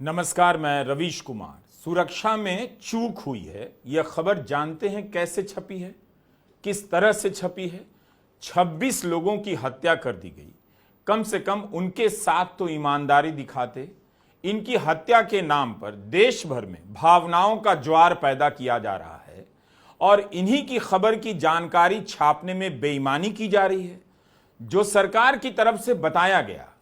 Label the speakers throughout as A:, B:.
A: नमस्कार, मैं रवीश कुमार। सुरक्षा में चूक हुई है, यह खबर जानते हैं कैसे छपी है, किस तरह से छपी है। 26 लोगों की हत्या कर दी गई। कम से कम उनके साथ तो ईमानदारी दिखाते। इनकी हत्या के नाम पर देश भर में भावनाओं का ज्वार पैदा किया जा रहा है और इन्हीं की खबर की जानकारी छापने में बेईमानी की जा रही है। जो सरकार की तरफ से बताया गया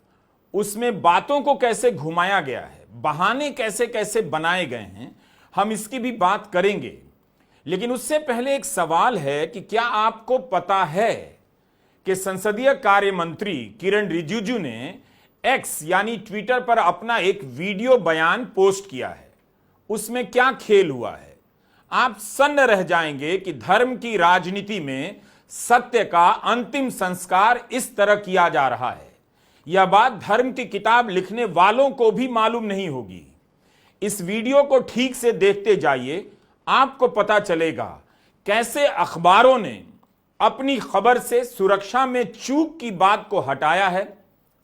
A: उसमें बातों को कैसे घुमाया गया है, बहाने कैसे कैसे बनाए गए हैं, हम इसकी भी बात करेंगे। लेकिन उससे पहले एक सवाल है कि क्या आपको पता है कि संसदीय कार्य मंत्री किरण रिजिजू ने एक्स यानी ट्विटर पर अपना एक वीडियो बयान पोस्ट किया है। उसमें क्या खेल हुआ है, आप सन्न रह जाएंगे कि धर्म की राजनीति में सत्य का अंतिम संस्कार इस तरह किया जा रहा है। यह बात धर्म की किताब लिखने वालों को भी मालूम नहीं होगी। इस वीडियो को ठीक से देखते जाइए, आपको पता चलेगा कैसे अखबारों ने अपनी खबर से सुरक्षा में चूक की बात को हटाया है,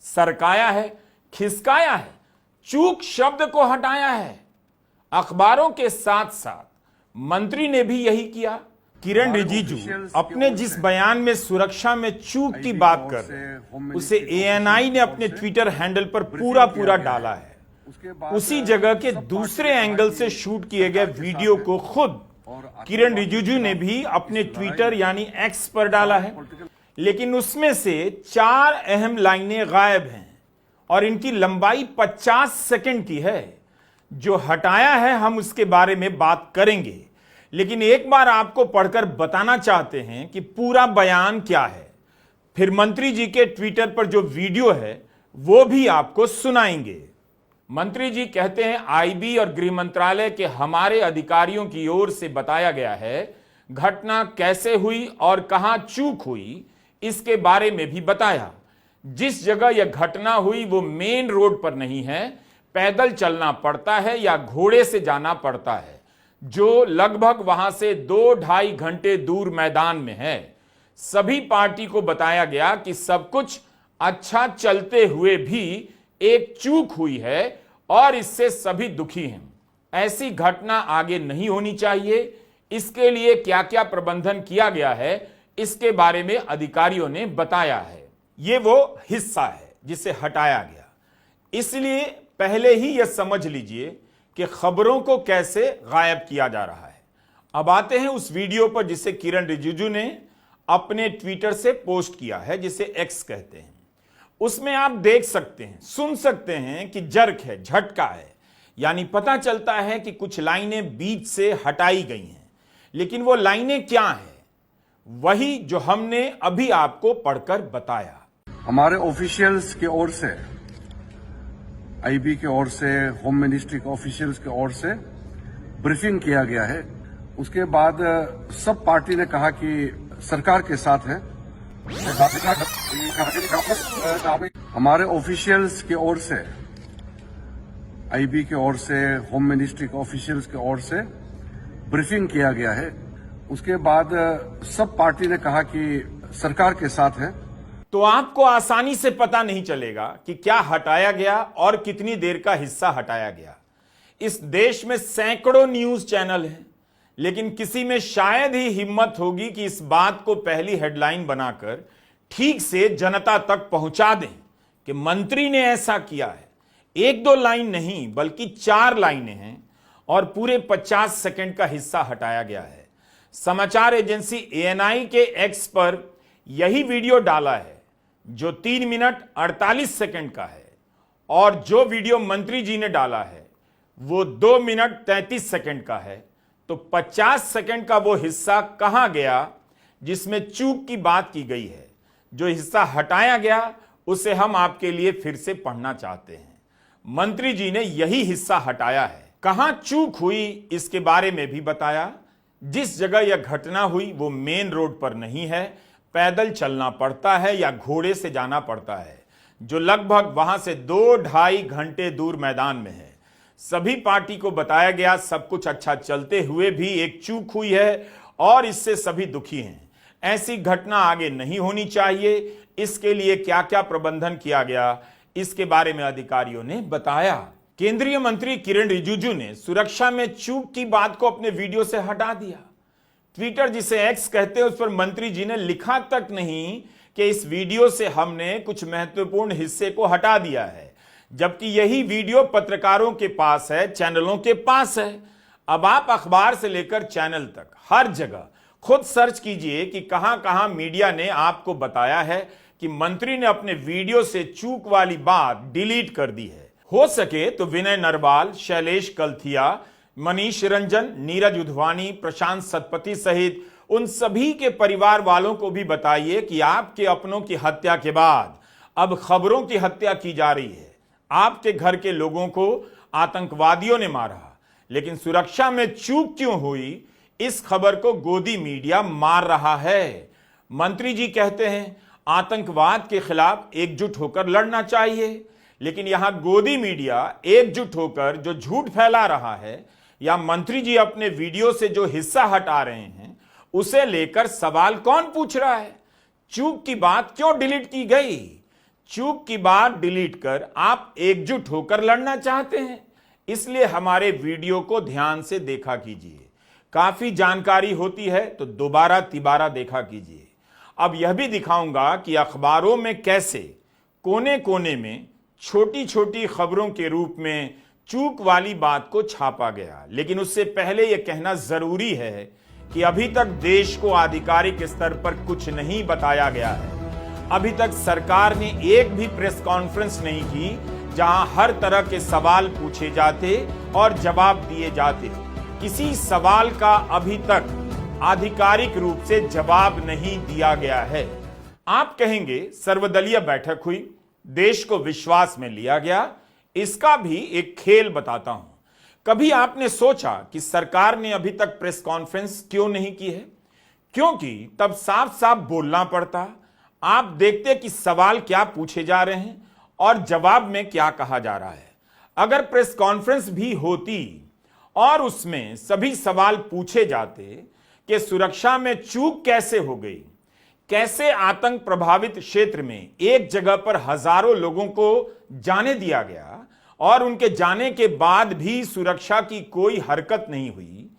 A: सरकाया है, खिसकाया है, चूक शब्द को हटाया है। अखबारों के साथ साथ मंत्री ने भी यही किया। किरण रिजिजू अपने जिस बयान में सुरक्षा में चूक की बात कर रहे हैं, उसे एएनआई ने अपने ट्विटर हैंडल पर पूरा डाला है। उसी जगह के दूसरे एंगल से शूट किए गए वीडियो को खुद किरण रिजिजू ने भी अपने ट्विटर यानी एक्स पर डाला है। लेकिन उसमें से 4 अहम लाइनें गायब हैं और इनकी लंबाई 50 सेकंड की है। जो हटाया है हम उसके बारे में बात करेंगे, लेकिन एक बार आपको पढ़कर बताना चाहते हैं कि पूरा बयान क्या है। फिर मंत्री जी के ट्विटर पर जो वीडियो है वो भी आपको सुनाएंगे। मंत्री जी कहते हैं, आईबी और गृह मंत्रालय के हमारे अधिकारियों की ओर से बताया गया है घटना कैसे हुई और कहां चूक हुई, इसके बारे में भी बताया। जिस जगह यह घटना हुई वो मेन रोड पर नहीं है, पैदल चलना पड़ता है या घोड़े से जाना पड़ता है, जो लगभग वहां से 2-2.5 घंटे दूर मैदान में है। सभी पार्टी को बताया गया कि सब कुछ अच्छा चलते हुए भी एक चूक हुई है और इससे सभी दुखी हैं। ऐसी घटना आगे नहीं होनी चाहिए। इसके लिए क्या क्या प्रबंधन किया गया है, इसके बारे में अधिकारियों ने बताया है। ये वो हिस्सा है जिसे हटाया गया। इसलिए पहले ही यह समझ लीजिए कि खबरों को कैसे गायब किया जा रहा है। अब आते हैं उस वीडियो पर जिसे किरण रिजिजू ने अपने ट्विटर से पोस्ट किया है, जिसे एक्स कहते हैं। उसमें आप देख सकते हैं, सुन सकते हैं कि जर्क है, झटका है, यानी पता चलता है कि कुछ लाइनें बीच से हटाई गई हैं। लेकिन वो लाइनें क्या हैं? वही जो हमने अभी आपको पढ़कर बताया।
B: हमारे ऑफिशियल्स की ओर से, आईबी की ओर से, होम मिनिस्ट्री के ऑफिशियल्स की ओर से ब्रीफिंग किया गया है। उसके बाद सब पार्टी ने कहा कि सरकार के साथ है। हमारे ऑफिशियल्स की ओर से, आईबी की ओर से, होम मिनिस्ट्री के ऑफिशियल्स की ओर से ब्रीफिंग किया गया है। उसके बाद सब पार्टी ने कहा कि सरकार के साथ है।
A: तो आपको आसानी से पता नहीं चलेगा कि क्या हटाया गया और कितनी देर का हिस्सा हटाया गया। इस देश में सैकड़ों न्यूज चैनल हैं, लेकिन किसी में शायद ही हिम्मत होगी कि इस बात को पहली हेडलाइन बनाकर ठीक से जनता तक पहुंचा दें कि मंत्री ने ऐसा किया है। 1-2 लाइन नहीं बल्कि 4 लाइनें हैं और पूरे 50 सेकंड का हिस्सा हटाया गया है। समाचार एजेंसी एएनआई के एक्स पर यही वीडियो डाला है जो 3 मिनट 48 सेकंड का है, और जो वीडियो मंत्री जी ने डाला है वो 2 मिनट 33 सेकंड का है। तो 50 सेकंड का वो हिस्सा कहां गया जिसमें चूक की बात की गई है? जो हिस्सा हटाया गया उसे हम आपके लिए फिर से पढ़ना चाहते हैं। मंत्री जी ने यही हिस्सा हटाया है। कहां चूक हुई इसके बारे में भी बताया। जिस जगह यह घटना हुई वो मेन रोड पर नहीं है, पैदल चलना पड़ता है या घोड़े से जाना पड़ता है, जो लगभग वहां से 2-2.5 घंटे दूर मैदान में है। सभी पार्टी को बताया गया सब कुछ अच्छा चलते हुए भी एक चूक हुई है और इससे सभी दुखी हैं। ऐसी घटना आगे नहीं होनी चाहिए। इसके लिए क्या क्या प्रबंधन किया गया, इसके बारे में अधिकारियों ने बताया। केंद्रीय मंत्री किरण रिजिजू ने सुरक्षा में चूक की बात को अपने वीडियो से हटा दिया। ट्विटर, जिसे एक्स कहते हैं, उस पर मंत्री जी ने लिखा तक नहीं कि इस वीडियो से हमने कुछ महत्वपूर्ण हिस्से को हटा दिया है, जबकि यही वीडियो पत्रकारों के पास है, चैनलों के पास है। अब आप अखबार से लेकर चैनल तक हर जगह खुद सर्च कीजिए कि कहां कहां मीडिया ने आपको बताया है कि मंत्री ने अपने वीडियो से चूक वाली बात डिलीट कर दी है। हो सके तो विनय नरवाल, शैलेश कलथिया, मनीष रंजन, नीरज उधवानी, प्रशांत सतपथी सहित उन सभी के परिवार वालों को भी बताइए कि आपके अपनों की हत्या के बाद अब खबरों की हत्या की जा रही है। आपके घर के लोगों को आतंकवादियों ने मारा, लेकिन सुरक्षा में चूक क्यों हुई, इस खबर को गोदी मीडिया मार रहा है। मंत्री जी कहते हैं आतंकवाद के खिलाफ एकजुट होकर लड़ना चाहिए, लेकिन यहां गोदी मीडिया एकजुट होकर जो झूठ फैला रहा है या मंत्री जी अपने वीडियो से जो हिस्सा हटा रहे हैं उसे लेकर सवाल कौन पूछ रहा है? चूक की बात क्यों डिलीट की गई? चूक की बात डिलीट कर आप एकजुट होकर लड़ना चाहते हैं, इसलिए हमारे वीडियो को ध्यान से देखा कीजिए। काफी जानकारी होती है तो दोबारा तिबारा देखा कीजिए। अब यह भी दिखाऊंगा कि अखबारों में कैसे कोने कोने में छोटी छोटी खबरों के रूप में चूक वाली बात को छापा गया। लेकिन उससे पहले यह कहना जरूरी है कि अभी तक देश को आधिकारिक स्तर पर कुछ नहीं बताया गया है। अभी तक सरकार ने एक भी प्रेस कॉन्फ्रेंस नहीं की जहां हर तरह के सवाल पूछे जाते और जवाब दिए जाते। किसी सवाल का अभी तक आधिकारिक रूप से जवाब नहीं दिया गया है। आप कहेंगे सर्वदलीय बैठक हुई, देश को विश्वास में लिया गया। इसका भी एक खेल बताता हूं। कभी आपने सोचा कि सरकार ने अभी तक प्रेस कॉन्फ्रेंस क्यों नहीं की है? क्योंकि तब साफ साफ बोलना पड़ता। आप देखते कि सवाल क्या पूछे जा रहे हैं और जवाब में क्या कहा जा रहा है। अगर प्रेस कॉन्फ्रेंस भी होती और उसमें सभी सवाल पूछे जाते कि सुरक्षा में चूक कैसे हो गई, कैसे आतंक प्रभावित क्षेत्र में एक जगह पर हजारों लोगों को जाने दिया गया और उनके जाने के बाद भी सुरक्षा की कोई हरकत नहीं हुई,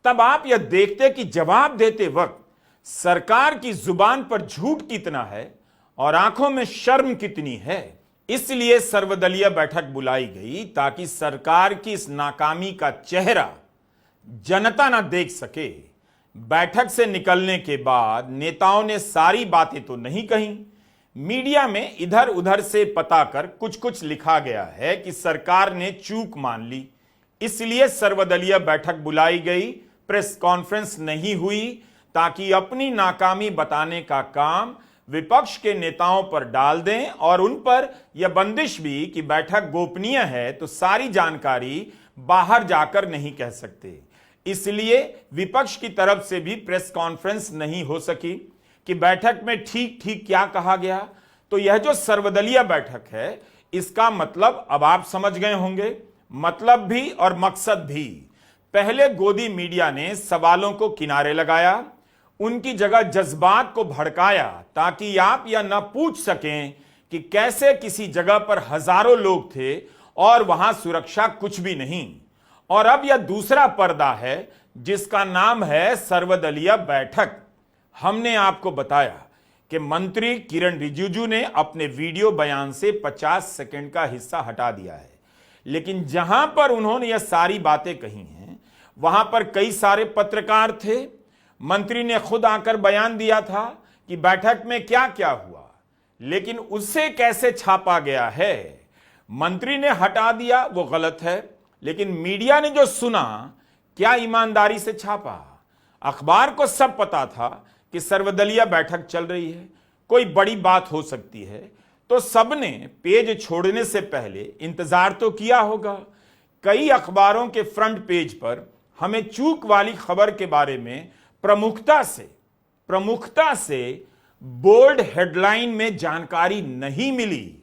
A: तब आप यह देखते कि जवाब देते वक्त सरकार की जुबान पर झूठ कितना है और आंखों में शर्म कितनी है। इसलिए सर्वदलीय बैठक बुलाई गई ताकि सरकार की इस नाकामी का चेहरा जनता ना देख सके। बैठक से निकलने के बाद नेताओं ने सारी बातें तो नहीं कही। मीडिया में इधर उधर से पता कर कुछ कुछ लिखा गया है कि सरकार ने चूक मान ली, इसलिए सर्वदलीय बैठक बुलाई गई, प्रेस कॉन्फ्रेंस नहीं हुई, ताकि अपनी नाकामी बताने का काम विपक्ष के नेताओं पर डाल दें और उन पर यह बंदिश भी कि बैठक गोपनीय है तो सारी जानकारी बाहर जाकर नहीं कह सकते। इसलिए विपक्ष की तरफ से भी प्रेस कॉन्फ्रेंस नहीं हो सकी कि बैठक में ठीक ठीक क्या कहा गया। तो यह जो सर्वदलीय बैठक है, इसका मतलब अब आप समझ गए होंगे, मतलब भी और मकसद भी। पहले गोदी मीडिया ने सवालों को किनारे लगाया, उनकी जगह जज्बात को भड़काया ताकि आप यह न पूछ सकें कि कैसे किसी जगह पर हजारों लोग थे और वहां सुरक्षा कुछ भी नहीं। और अब यह दूसरा पर्दा है जिसका नाम है सर्वदलीय बैठक। हमने आपको बताया कि मंत्री किरण रिजिजू ने अपने वीडियो बयान से 50 सेकंड का हिस्सा हटा दिया है, लेकिन जहां पर उन्होंने यह सारी बातें कही हैं वहां पर कई सारे पत्रकार थे। मंत्री ने खुद आकर बयान दिया था कि बैठक में क्या क्या हुआ, लेकिन उससे कैसे छापा गया है। मंत्री ने हटा दिया वो गलत है, लेकिन मीडिया ने जो सुना क्या ईमानदारी से छापा। अखबार को सब पता था कि सर्वदलीय बैठक चल रही है, कोई बड़ी बात हो सकती है, तो सबने पेज छोड़ने से पहले इंतजार तो किया होगा। कई अखबारों के फ्रंट पेज पर हमें चूक वाली खबर के बारे में प्रमुखता से बोल्ड हेडलाइन में जानकारी नहीं मिली।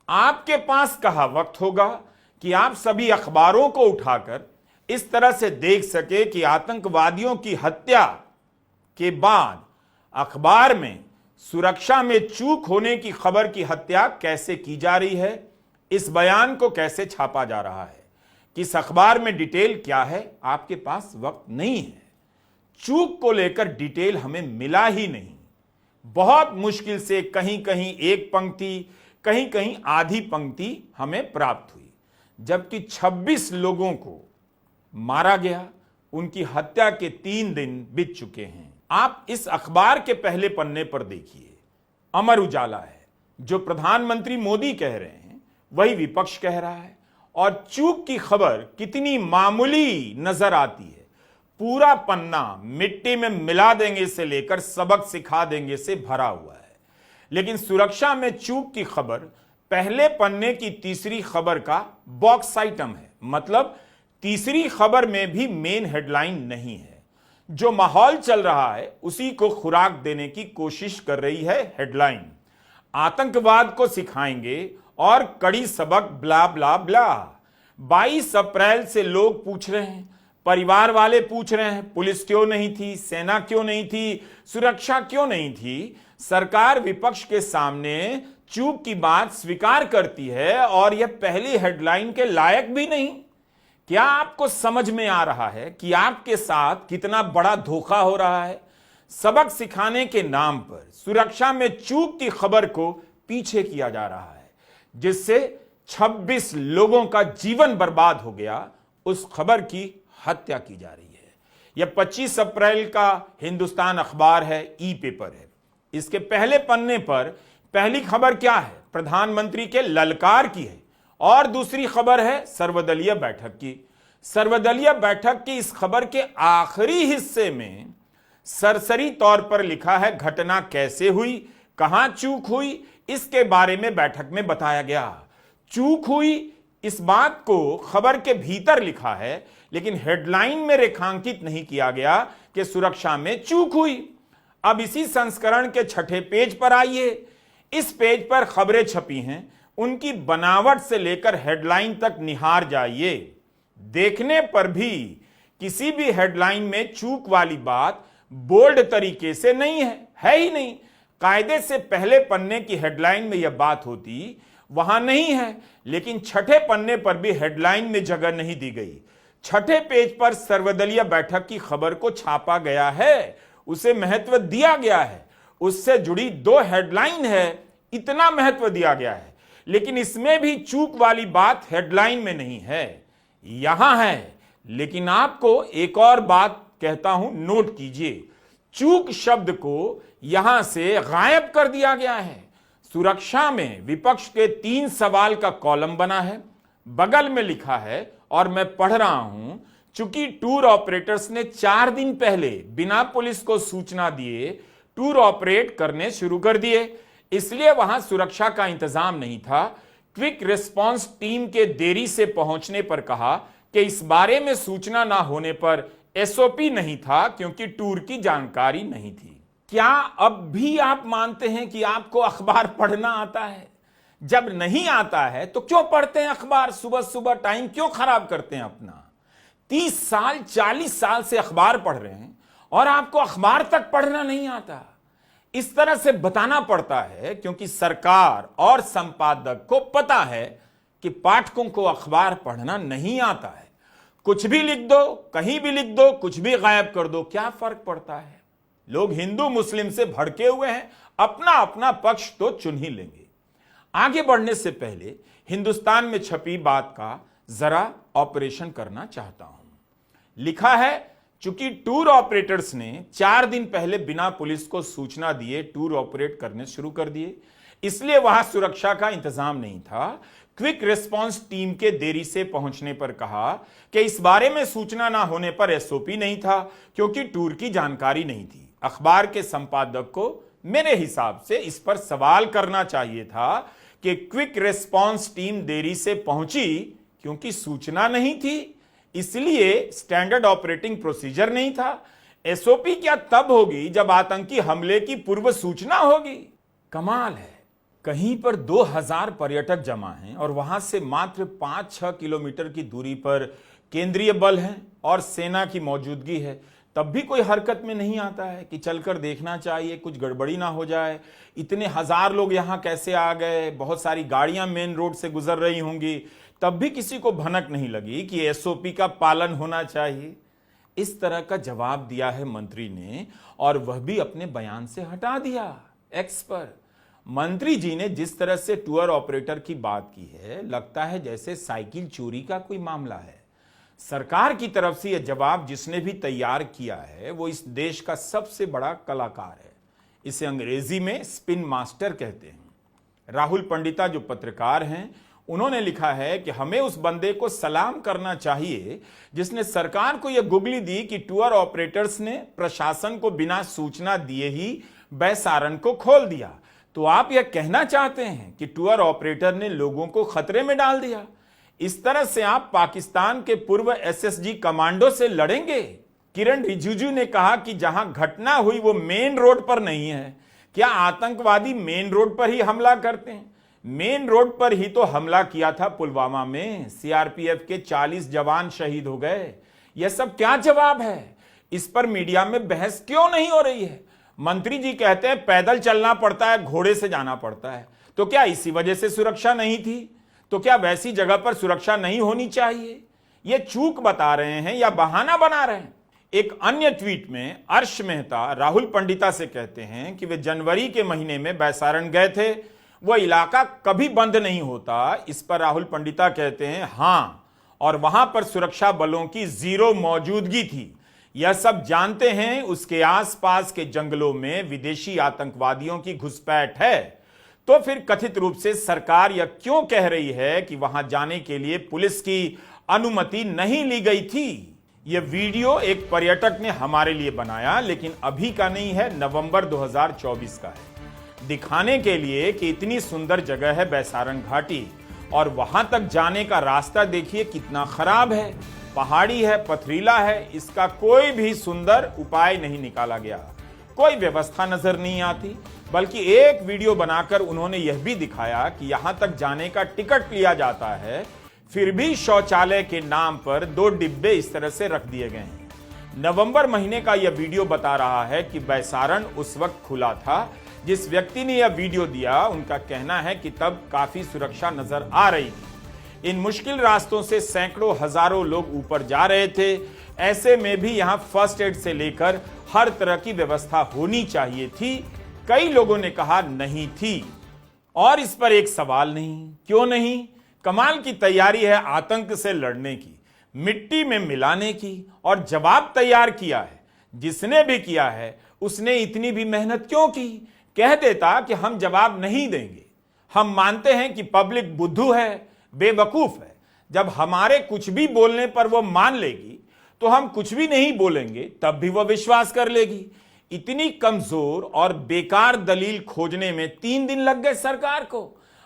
A: आपके पास कहां वक्त होगा कि आप सभी अखबारों को उठाकर इस तरह से देख सके कि आतंकवादियों की हत्या के बाद अखबार में सुरक्षा में चूक होने की खबर की हत्या कैसे की जा रही है। इस बयान को कैसे छापा जा रहा है, किस अखबार में डिटेल क्या है, आपके पास वक्त नहीं है। चूक को लेकर डिटेल हमें मिला ही नहीं। बहुत मुश्किल से कहीं कहीं एक पंक्ति, कहीं कहीं आधी पंक्ति हमें प्राप्त हुई। जबकि 26 लोगों को मारा गया, उनकी हत्या के 3 दिन बीत चुके हैं। आप इस अखबार के पहले पन्ने पर देखिए, अमर उजाला है। जो प्रधानमंत्री मोदी कह रहे हैं वही विपक्ष कह रहा है, और चूक की खबर कितनी मामूली नजर आती है। पूरा पन्ना मिट्टी में मिला देंगे से लेकर सबक सिखा देंगे से भरा हुआ है। लेकिन सुरक्षा में चूक की खबर पहले पन्ने की तीसरी खबर का बॉक्स आइटम है। मतलब तीसरी खबर में भी मेन हेडलाइन नहीं है। जो माहौल चल रहा है उसी को खुराक देने की कोशिश कर रही है हेडलाइन। आतंकवाद को सिखाएंगे और कड़ी सबक ब्ला ब्ला ब्ला। 22 अप्रैल से लोग पूछ रहे हैं, परिवार वाले पूछ रहे हैं, पुलिस क्यों नहीं थी, सेना क्यों नहीं थी, सुरक्षा क्यों नहीं थी। सरकार विपक्ष के सामने चूक की बात स्वीकार करती है और यह पहली हेडलाइन के लायक भी नहीं। क्या आपको समझ में आ रहा है कि आपके साथ कितना बड़ा धोखा हो रहा है? सबक सिखाने के नाम पर सुरक्षा में चूक की खबर को पीछे किया जा रहा है, जिससे 26 लोगों का जीवन बर्बाद हो गया। उस खबर की हत्या की जा रही है। यह 25 अप्रैल का हिंदुस्तान अखबार है, ई पेपर है। इसके पहले पन्ने पर पहली खबर क्या है? प्रधानमंत्री के ललकार की है, और दूसरी खबर है सर्वदलीय बैठक की। सर्वदलीय बैठक की इस खबर के आखिरी हिस्से में सरसरी तौर पर लिखा है घटना कैसे हुई, कहां चूक हुई, इसके बारे में बैठक में बताया गया। चूक हुई इस बात को खबर के भीतर लिखा है, लेकिन हेडलाइन में रेखांकित नहीं किया गया कि सुरक्षा में चूक हुई। अब इसी संस्करण के 6ठे पेज पर आइए। इस पेज पर खबरें छपी हैं, उनकी बनावट से लेकर हेडलाइन तक निहार जाइए। देखने पर भी किसी भी हेडलाइन में चूक वाली बात बोल्ड तरीके से नहीं है ही नहीं। कायदे से पहले पन्ने की हेडलाइन में यह बात होती, वहां नहीं है। लेकिन 6ठे पन्ने पर भी हेडलाइन में जगह नहीं दी गई। 6ठे पेज पर सर्वदलीय बैठक की खबर को छापा गया है, उसे महत्व दिया गया है, उससे जुड़ी 2 हेडलाइन है, इतना महत्व दिया गया है। लेकिन इसमें भी चूक वाली बात हेडलाइन में नहीं है, यहां है। लेकिन आपको एक और बात कहता हूं, नोट कीजिए। चूक शब्द को यहां से गायब कर दिया गया है। सुरक्षा में विपक्ष के 3 सवाल का कॉलम बना है, बगल में लिखा है, और मैं पढ़ रहा हूं, चूंकि टूर ऑपरेटर्स ने 4 दिन पहले बिना पुलिस को सूचना दिए टूर ऑपरेट करने शुरू कर दिए, इसलिए वहां सुरक्षा का इंतजाम नहीं था। क्विक रिस्पांस टीम के देरी से पहुंचने पर कहा कि इस बारे में सूचना ना होने पर एसओपी नहीं था, क्योंकि टूर की जानकारी नहीं थी। क्या अब भी आप मानते हैं कि आपको अखबार पढ़ना आता है? जब नहीं आता है तो क्यों पढ़ते हैं अखबार? सुबह सुबह टाइम क्यों खराब करते हैं अपना? 30 साल 40 साल से अखबार पढ़ रहे हैं और आपको अखबार तक पढ़ना नहीं आता। इस तरह से बताना पड़ता है क्योंकि सरकार और संपादक को पता है कि पाठकों को अखबार पढ़ना नहीं आता है। कुछ भी लिख दो, कहीं भी लिख दो, कुछ भी गायब कर दो, क्या फर्क पड़ता है? लोग हिंदू मुस्लिम से भड़के हुए हैं, अपना अपना पक्ष तो चुन ही लेंगे। आगे बढ़ने से पहले हिंदुस्तान में छपी बात का जरा ऑपरेशन करना चाहता हूं। लिखा है, चूंकि टूर ऑपरेटर्स ने 4 दिन पहले बिना पुलिस को सूचना दिए टूर ऑपरेट करने शुरू कर दिए, इसलिए वहां सुरक्षा का इंतजाम नहीं था। क्विक रिस्पांस टीम के देरी से पहुंचने पर कहा कि इस बारे में सूचना ना होने पर एसओपी नहीं था, क्योंकि टूर की जानकारी नहीं थी। अखबार के संपादक को मेरे हिसाब से इस पर सवाल करना चाहिए था कि क्विक रिस्पांस टीम देरी से पहुंची क्योंकि सूचना नहीं थी, इसलिए स्टैंडर्ड ऑपरेटिंग प्रोसीजर नहीं था। एसओपी क्या तब होगी जब आतंकी हमले की पूर्व सूचना होगी? कमाल है, कहीं पर 2000 पर्यटक जमा हैं और वहां से मात्र 5-6 किलोमीटर की दूरी पर केंद्रीय बल हैं और सेना की मौजूदगी है, तब भी कोई हरकत में नहीं आता है कि चलकर देखना चाहिए, कुछ गड़बड़ी ना हो जाए। इतने हजार लोग यहां कैसे आ गए, बहुत सारी गाड़ियां मेन रोड से गुजर रही होंगी, तब भी किसी को भनक नहीं लगी कि एसओपी का पालन होना चाहिए। इस तरह का जवाब दिया है मंत्री ने, और वह भी अपने बयान से हटा दिया एक्स पर। मंत्री जी ने जिस तरह से टूर ऑपरेटर की बात की है, लगता है जैसे साइकिल चोरी का कोई मामला है। सरकार की तरफ से यह जवाब जिसने भी तैयार किया है वो इस देश का सबसे बड़ा कलाकार है। इसे अंग्रेजी में स्पिन मास्टर कहते हैं। राहुल पंडिता जो पत्रकार हैं, उन्होंने लिखा है कि हमें उस बंदे को सलाम करना चाहिए जिसने सरकार को यह गुगली दी कि टूर ऑपरेटर्स ने प्रशासन को बिना सूचना दिए ही बैसारन को खोल दिया। तो आप यह कहना चाहते हैं कि टूर ऑपरेटर ने लोगों को खतरे में डाल दिया? इस तरह से आप पाकिस्तान के पूर्व एसएसजी कमांडो से लड़ेंगे? किरण रिजिजू ने कहा कि जहां घटना हुई वो मेन रोड पर नहीं है। क्या आतंकवादी मेन रोड पर ही हमला करते हैं? मेन रोड पर ही तो हमला किया था पुलवामा में, सीआरपीएफ के 40 जवान शहीद हो गए। यह सब क्या जवाब है? इस पर मीडिया में बहस क्यों नहीं हो रही है? मंत्री जी कहते हैं पैदल चलना पड़ता है, घोड़े से जाना पड़ता है। तो क्या इसी वजह से सुरक्षा नहीं थी? तो क्या वैसी जगह पर सुरक्षा नहीं होनी चाहिए? ये चूक बता रहे हैं या बहाना बना रहे हैं? एक अन्य ट्वीट में अर्श मेहता राहुल पंडिता से कहते हैं कि वे जनवरी के महीने में बैसारन गए थे, वह इलाका कभी बंद नहीं होता। इस पर राहुल पंडिता कहते हैं हां, और वहां पर सुरक्षा बलों की जीरो मौजूदगी थी। यह सब जानते हैं उसके आसपास के जंगलों में विदेशी आतंकवादियों की घुसपैठ है। तो फिर कथित रूप से सरकार यह क्यों कह रही है कि वहां जाने के लिए पुलिस की अनुमति नहीं ली गई थी? यह वीडियो एक पर्यटक ने हमारे लिए बनाया, लेकिन अभी का नहीं है, नवंबर 2024 का है, दिखाने के लिए कि इतनी सुंदर जगह है बैसारन घाटी, और वहां तक जाने का रास्ता देखिए कितना खराब है, पहाड़ी है, पथरीला है। इसका कोई भी सुंदर उपाय नहीं निकाला गया, कोई व्यवस्था नजर नहीं आती। बल्कि एक वीडियो बनाकर उन्होंने यह भी दिखाया कि यहां तक जाने का टिकट लिया जाता है, फिर भी शौचालय के नाम पर 2 डिब्बे इस तरह से रख दिए गए हैं। नवंबर महीने का यह वीडियो बता रहा है कि बैसारन उस वक्त खुला था। जिस व्यक्ति ने यह वीडियो दिया, उनका कहना है कि तब काफी सुरक्षा नजर आ रही थी। इन मुश्किल रास्तों से सैकड़ों हजारों लोग ऊपर जा रहे थे। ऐसे में भी यहां फर्स्ट एड से लेकर हर तरह की व्यवस्था होनी चाहिए थी। कई लोगों ने कहा नहीं थी, और इस पर एक सवाल नहीं, क्यों नहीं? कमाल की तैयारी है आतंक से लड़ने की, मिट्टी में मिलाने की, और जवाब तैयार किया है। जिसने भी किया है उसने इतनी भी मेहनत क्यों की? कह देता कि हम जवाब नहीं देंगे, हम मानते हैं कि पब्लिक बुद्धू है, बेवकूफ है। जब हमारे कुछ भी बोलने पर वो मान लेगी तो हम कुछ भी नहीं बोलेंगे तब भी वो विश्वास कर लेगी। इतनी कमजोर और बेकार दलील खोजने में 3 दिन लग गए सरकार को,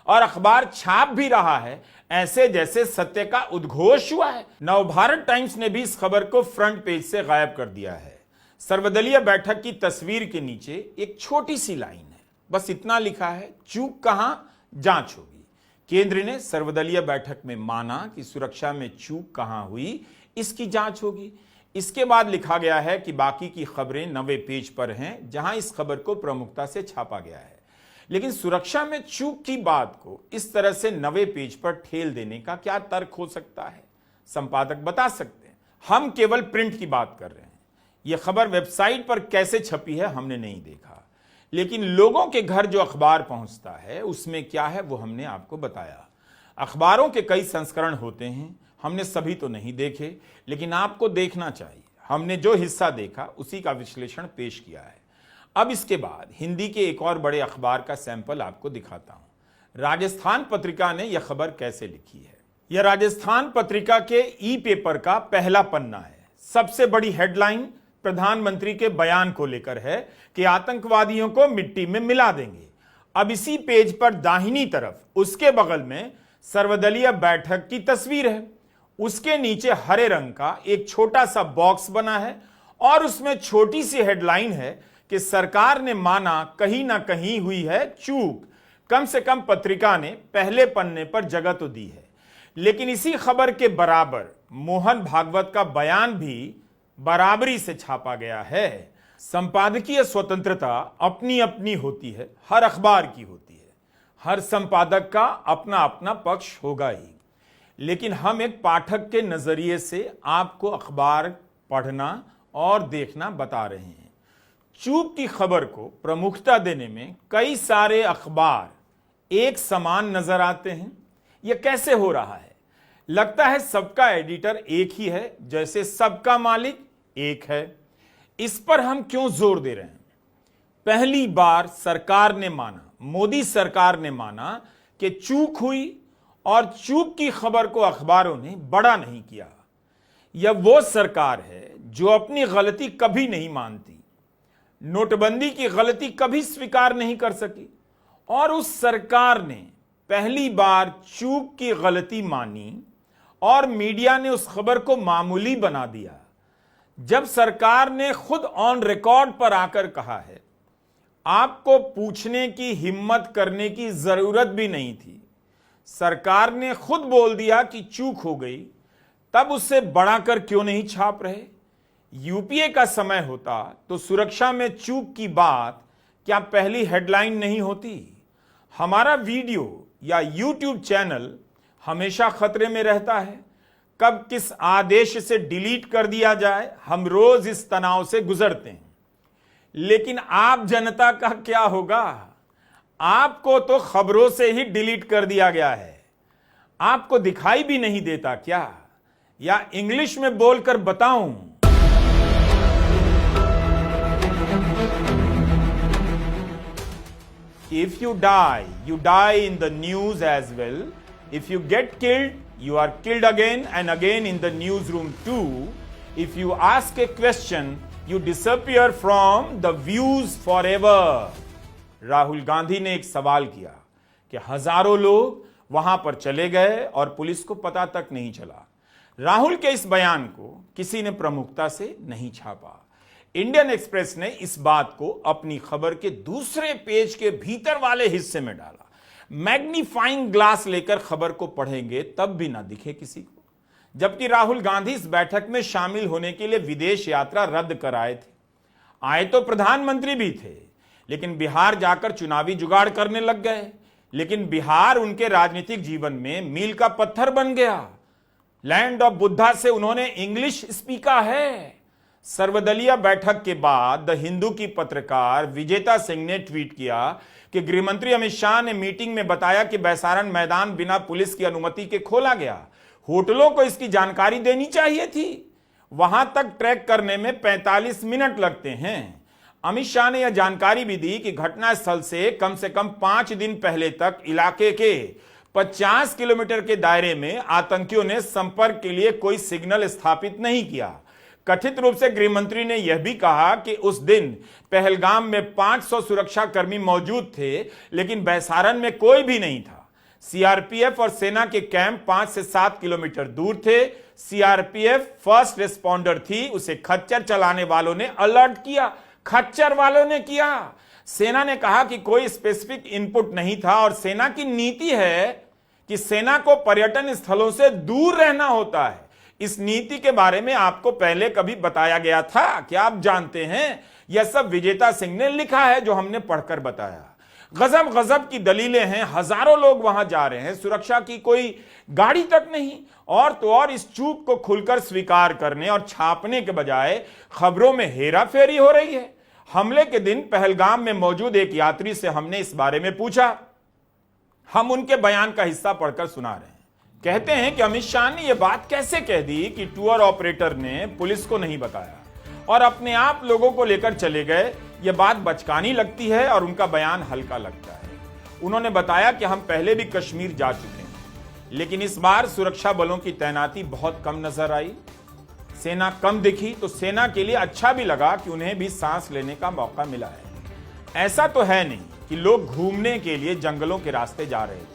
A: और अखबार छाप भी रहा है ऐसे जैसे सत्य का उद्घोष हुआ है। नवभारत टाइम्स ने भी इस खबर को फ्रंट पेज से गायब कर दिया है। सर्वदलीय बैठक की तस्वीर के नीचे एक छोटी सी लाइन है, बस इतना लिखा है, चूक कहां, जांच होगी। केंद्र ने सर्वदलीय बैठक में माना कि सुरक्षा में चूक कहां हुई, इसकी जांच होगी। इसके बाद लिखा गया है कि बाकी की खबरें 9वें पेज पर हैं, जहां इस खबर को प्रमुखता से छापा गया है। लेकिन सुरक्षा में चूक की बात को इस तरह से 9वें पेज पर ठेल देने का क्या तर्क हो सकता है? संपादक बता सकते हैं। हम केवल प्रिंट की बात कर रहे हैं। यह खबर वेबसाइट पर कैसे छपी है हमने नहीं देखा, लेकिन लोगों के घर जो अखबार पहुंचता है उसमें क्या है वो हमने आपको बताया। अखबारों के कई संस्करण होते हैं, हमने सभी तो नहीं देखे, लेकिन आपको देखना चाहिए। हमने जो हिस्सा देखा उसी का विश्लेषण पेश किया है। अब इसके बाद हिंदी के एक और बड़े अखबार का सैंपल आपको दिखाता हूं। राजस्थान पत्रिका ने यह खबर कैसे लिखी है। यह राजस्थान पत्रिका के ई पेपर का पहला पन्ना है। सबसे बड़ी हेडलाइन प्रधानमंत्री के बयान को लेकर है कि आतंकवादियों को मिट्टी में मिला देंगे। अब इसी पेज पर दाहिनी तरफ उसके बगल में सर्वदलीय बैठक की तस्वीर है। उसके नीचे हरे रंग का एक छोटा सा बॉक्स बना है और उसमें छोटी सी हेडलाइन है कि सरकार ने माना कहीं ना कहीं हुई है चूक। कम से कम पत्रिका ने पहले पन्ने पर जगह तो दी है। लेकिन इसी खबर के बराबर मोहन भागवत का बयान भी बराबरी से छापा गया है। संपादकीय स्वतंत्रता अपनी अपनी होती है, हर अखबार की होती है, हर संपादक का अपना अपना पक्ष होगा ही, लेकिन हम एक पाठक के नजरिए से आपको अखबार पढ़ना और देखना बता रहे हैं। चूक की खबर को प्रमुखता देने में कई सारे अखबार एक समान नजर आते हैं। यह कैसे हो रहा है? लगता है सबका एडिटर एक ही है, जैसे सबका मालिक एक है। इस पर हम क्यों जोर दे रहे हैं? पहली बार सरकार ने माना, मोदी सरकार ने माना कि चूक हुई और चूक की खबर को अखबारों ने बड़ा नहीं किया। यह वो सरकार है जो अपनी गलती कभी नहीं मानती, नोटबंदी की गलती कभी स्वीकार नहीं कर सकी, और उस सरकार ने पहली बार चूक की गलती मानी और मीडिया ने उस खबर को मामूली बना दिया। जब सरकार ने खुद ऑन रिकॉर्ड पर आकर कहा है, आपको पूछने की हिम्मत करने की जरूरत भी नहीं थी, सरकार ने खुद बोल दिया कि चूक हो गई, तब उससे बढ़ाकर क्यों नहीं छाप रहे? यूपीए का समय होता तो सुरक्षा में चूक की बात क्या पहली हेडलाइन नहीं होती? हमारा वीडियो या यूट्यूब चैनल हमेशा खतरे में रहता है, कब किस आदेश से डिलीट कर दिया जाए, हम रोज इस तनाव से गुजरते हैं। लेकिन आप जनता का क्या होगा? आपको तो खबरों से ही डिलीट कर दिया गया है, आपको दिखाई भी नहीं देता क्या? या इंग्लिश में बोलकर बताऊं, if you die in the news as well. If you get killed, you are killed again and again in the newsroom too. If you ask a question, you disappear from the views forever. Rahul Gandhi ने एक सवाल किया कि हजारों लोग वहां पर चले गए और पुलिस को पता तक नहीं चला। राहुल के इस बयान को किसी ने प्रमुखता से नहीं छापा। इंडियन एक्सप्रेस ने इस बात को अपनी खबर के दूसरे पेज के भीतर वाले हिस्से में डाला। मैग्नीफाइंग ग्लास लेकर खबर को पढ़ेंगे तब भी ना दिखे किसी को, जबकि राहुल गांधी इस बैठक में शामिल होने के लिए विदेश यात्रा रद्द कर आए थे। आए तो प्रधानमंत्री भी थे, लेकिन बिहार जाकर चुनावी जुगाड़ करने लग गए। लेकिन बिहार उनके राजनीतिक जीवन में मील का पत्थर बन गया। लैंड ऑफ बुद्धा से उन्होंने इंग्लिश स्पीका है। सर्वदलीय बैठक के बाद द हिंदू की पत्रकार विजेता सिंह ने ट्वीट किया कि गृहमंत्री अमित शाह ने मीटिंग में बताया कि बैसारन मैदान बिना पुलिस की अनुमति के खोला गया। होटलों को इसकी जानकारी देनी चाहिए थी। वहां तक ट्रैक करने में 45 मिनट लगते हैं। अमित शाह ने यह जानकारी भी दी कि घटनास्थल से कम 5 दिन पहले तक इलाके के 50 किलोमीटर के दायरे में आतंकियों ने संपर्क के लिए कोई सिग्नल स्थापित नहीं किया। कथित रूप से गृहमंत्री ने यह भी कहा कि उस दिन पहलगाम में 500 सुरक्षा कर्मी मौजूद थे, लेकिन बैसारन में कोई भी नहीं था। सीआरपीएफ और सेना के कैंप 5 से 7 किलोमीटर दूर थे। सीआरपीएफ फर्स्ट रिस्पॉन्डर थी, उसे खच्चर चलाने वालों ने अलर्ट किया। खच्चर वालों ने किया। सेना ने कहा कि कोई स्पेसिफिक इनपुट नहीं था और सेना की नीति है कि सेना को पर्यटन स्थलों से दूर रहना होता है। इस नीति के बारे में आपको पहले कभी बताया गया था? क्या आप जानते हैं? यह सब विजेता सिंह ने लिखा है जो हमने पढ़कर बताया। गजब गजब की दलीलें हैं। हजारों लोग वहां जा रहे हैं, सुरक्षा की कोई गाड़ी तक नहीं। और तो और इस चूक को खुलकर स्वीकार करने और छापने के बजाय खबरों में हेरा फेरी हो रही है। हमले के दिन पहलगाम में मौजूद एक यात्री से हमने इस बारे में पूछा। हम उनके बयान का हिस्सा पढ़कर सुना रहे हैं। कहते हैं कि अमित शाह ने यह बात कैसे कह दी कि टूर ऑपरेटर ने पुलिस को नहीं बताया और अपने आप लोगों को लेकर चले गए। यह बात बचकानी लगती है और उनका बयान हल्का लगता है। उन्होंने बताया कि हम पहले भी कश्मीर जा चुके हैं, लेकिन इस बार सुरक्षा बलों की तैनाती बहुत कम नजर आई। सेना कम दिखी तो सेना के लिए अच्छा भी लगा कि उन्हें भी सांस लेने का मौका मिला है। ऐसा तो है नहीं कि लोग घूमने के लिए जंगलों के रास्ते जा रहे थे।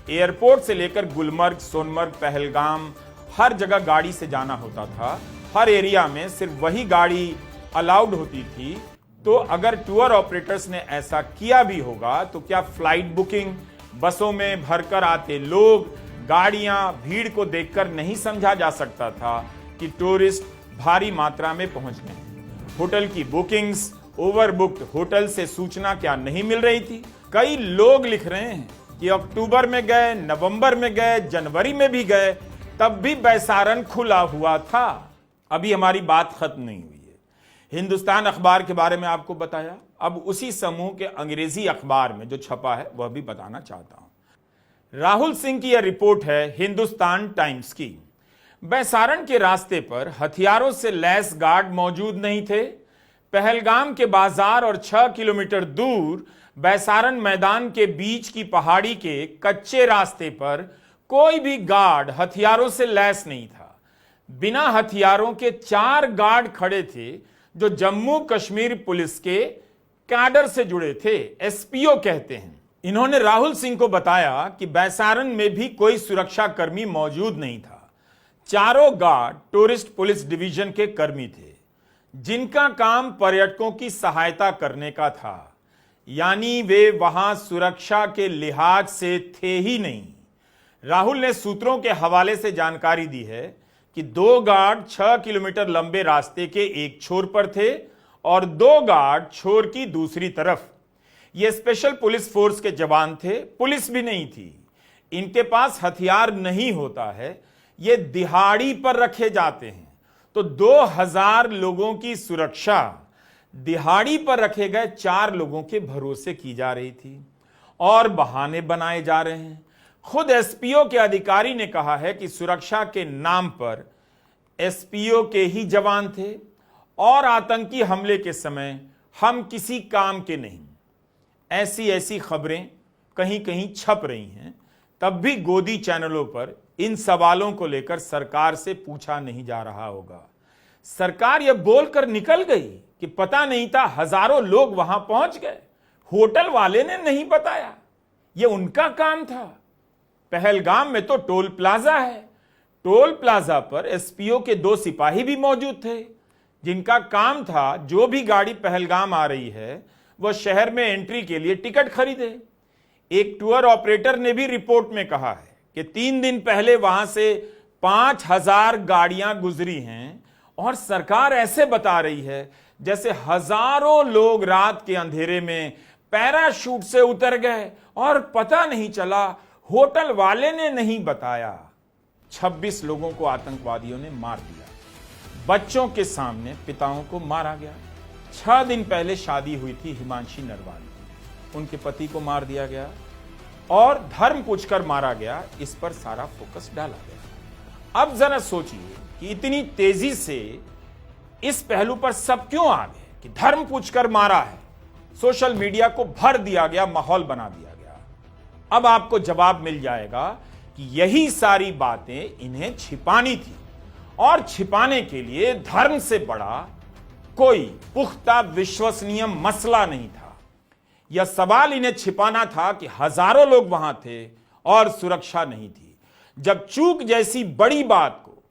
A: एयरपोर्ट से लेकर गुलमर्ग, सोनमर्ग, पहलगाम, हर जगह गाड़ी से जाना होता था। हर एरिया में सिर्फ वही गाड़ी अलाउड होती थी। तो अगर टूर ऑपरेटर्स ने ऐसा किया भी होगा तो क्या फ्लाइट बुकिंग, बसों में भरकर आते लोग, गाड़ियां, भीड़ को देखकर नहीं समझा जा सकता था कि टूरिस्ट भारी मात्रा में पहुंच गए हैं। होटल की बुकिंग्स, ओवरबुक्ड होटल से सूचना क्या नहीं मिल रही थी? कई लोग लिख रहे हैं कि अक्टूबर में गए, नवंबर में गए, जनवरी में भी गए, तब भी बैसारन खुला हुआ था। अभी हमारी बात खत्म नहीं हुई है। हिंदुस्तान अखबार के बारे में आपको बताया, अब उसी समूह के अंग्रेजी अखबार में जो छपा है वह भी बताना चाहता हूं। राहुल सिंह की यह रिपोर्ट है हिंदुस्तान टाइम्स की। बैसारन के रास्ते पर हथियारों से लैस गार्ड मौजूद नहीं थे। पहलगाम के बाजार और 6 किलोमीटर दूर बैसारन मैदान के बीच की पहाड़ी के कच्चे रास्ते पर कोई भी गार्ड हथियारों से लैस नहीं था। बिना हथियारों के 4 गार्ड खड़े थे जो जम्मू कश्मीर पुलिस के कैडर से जुड़े थे, एसपीओ कहते हैं। इन्होंने राहुल सिंह को बताया कि बैसारन में भी कोई सुरक्षा कर्मी मौजूद नहीं था। चारों गार्ड टूरिस्ट पुलिस डिवीजन के कर्मी थे जिनका काम पर्यटकों की सहायता करने का था, यानी वे वहां सुरक्षा के लिहाज से थे ही नहीं। राहुल ने सूत्रों के हवाले से जानकारी दी है कि 2 गार्ड 6 किलोमीटर लंबे रास्ते के एक छोर पर थे और 2 गार्ड छोर की दूसरी तरफ। ये स्पेशल पुलिस फोर्स के जवान थे, पुलिस भी नहीं थी। इनके पास हथियार नहीं होता है, ये दिहाड़ी पर रखे जाते हैं। तो 2000 लोगों की सुरक्षा दिहाड़ी पर रखे गए 4 लोगों के भरोसे की जा रही थी और बहाने बनाए जा रहे हैं। खुद एसपीओ के अधिकारी ने कहा है कि सुरक्षा के नाम पर एसपीओ के ही जवान थे और आतंकी हमले के समय हम किसी काम के नहीं। ऐसी खबरें कहीं कहीं छप रही हैं, तब भी गोदी चैनलों पर इन सवालों को लेकर सरकार से पूछा नहीं जा रहा होगा। सरकार यह बोलकर निकल गई कि पता नहीं था, हजारों लोग वहां पहुंच गए, होटल वाले ने नहीं बताया, यह उनका काम था। पहलगाम में तो टोल प्लाजा है, टोल प्लाजा पर एसपीओ के 2 सिपाही भी मौजूद थे जिनका काम था जो भी गाड़ी पहलगाम आ रही है वह शहर में एंट्री के लिए टिकट खरीदे। एक टूर ऑपरेटर ने भी रिपोर्ट में कहा है कि 3 दिन पहले वहां से 5000 गाड़ियां गुजरी हैं और सरकार ऐसे बता रही है जैसे हजारों लोग रात के अंधेरे में पैराशूट से उतर गए और पता नहीं चला, होटल वाले ने नहीं बताया। 26 लोगों को आतंकवादियों ने मार दिया। बच्चों के सामने पिताओं को मारा गया। 6 दिन पहले शादी हुई थी हिमांशी नरवाल, उनके पति को मार दिया गया और धर्म पूछकर मारा गया। इस पर सारा फोकस डाला गया। अब जरा सोचिए कि इतनी तेजी से इस पहलू पर सब क्यों आ गए कि धर्म पूछकर मारा है। सोशल मीडिया को भर दिया गया, माहौल बना दिया गया। अब आपको जवाब मिल जाएगा कि यही सारी बातें इन्हें छिपानी थी और छिपाने के लिए धर्म से बड़ा कोई पुख्ता विश्वसनीय मसला नहीं था। यह सवाल इन्हें छिपाना था कि हजारों लोग वहां थे और सुरक्षा नहीं थी। जब चूक जैसी बड़ी बात को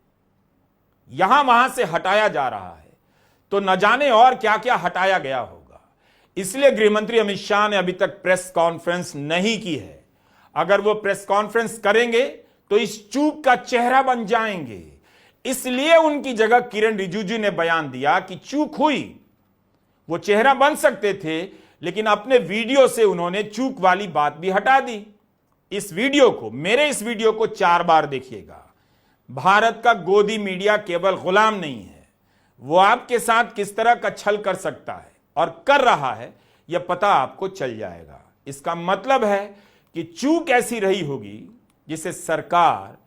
A: यहां वहां से हटाया जा रहा है तो न जाने और क्या क्या हटाया गया होगा। इसलिए गृहमंत्री अमित शाह ने अभी तक प्रेस कॉन्फ्रेंस नहीं की है। अगर वो प्रेस कॉन्फ्रेंस करेंगे तो इस चूक का चेहरा बन जाएंगे। इसलिए उनकी जगह किरण रिजिजू ने बयान दिया कि चूक हुई। वो चेहरा बन सकते थे, लेकिन अपने वीडियो से उन्होंने चूक वाली बात भी हटा दी। इस वीडियो को, मेरे इस वीडियो को 4 बार देखिएगा। भारत का गोदी मीडिया केवल गुलाम नहीं है, वो आपके साथ किस तरह का छल कर सकता है और कर रहा है यह पता आपको चल जाएगा। इसका मतलब है कि चूक ऐसी रही होगी जिसे सरकार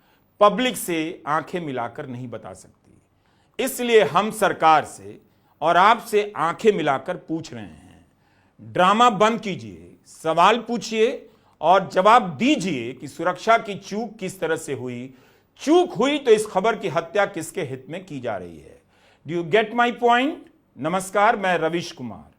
A: पब्लिक से आंखें मिलाकर नहीं बता सकती। इसलिए हम सरकार से और आपसे आंखें मिलाकर पूछ रहे हैं, ड्रामा बंद कीजिए, सवाल पूछिए और जवाब दीजिए कि सुरक्षा की चूक किस तरह से हुई। चूक हुई तो इस खबर की हत्या किसके हित में की जा रही है। Do you get my point? नमस्कार, मैं रविश कुमार।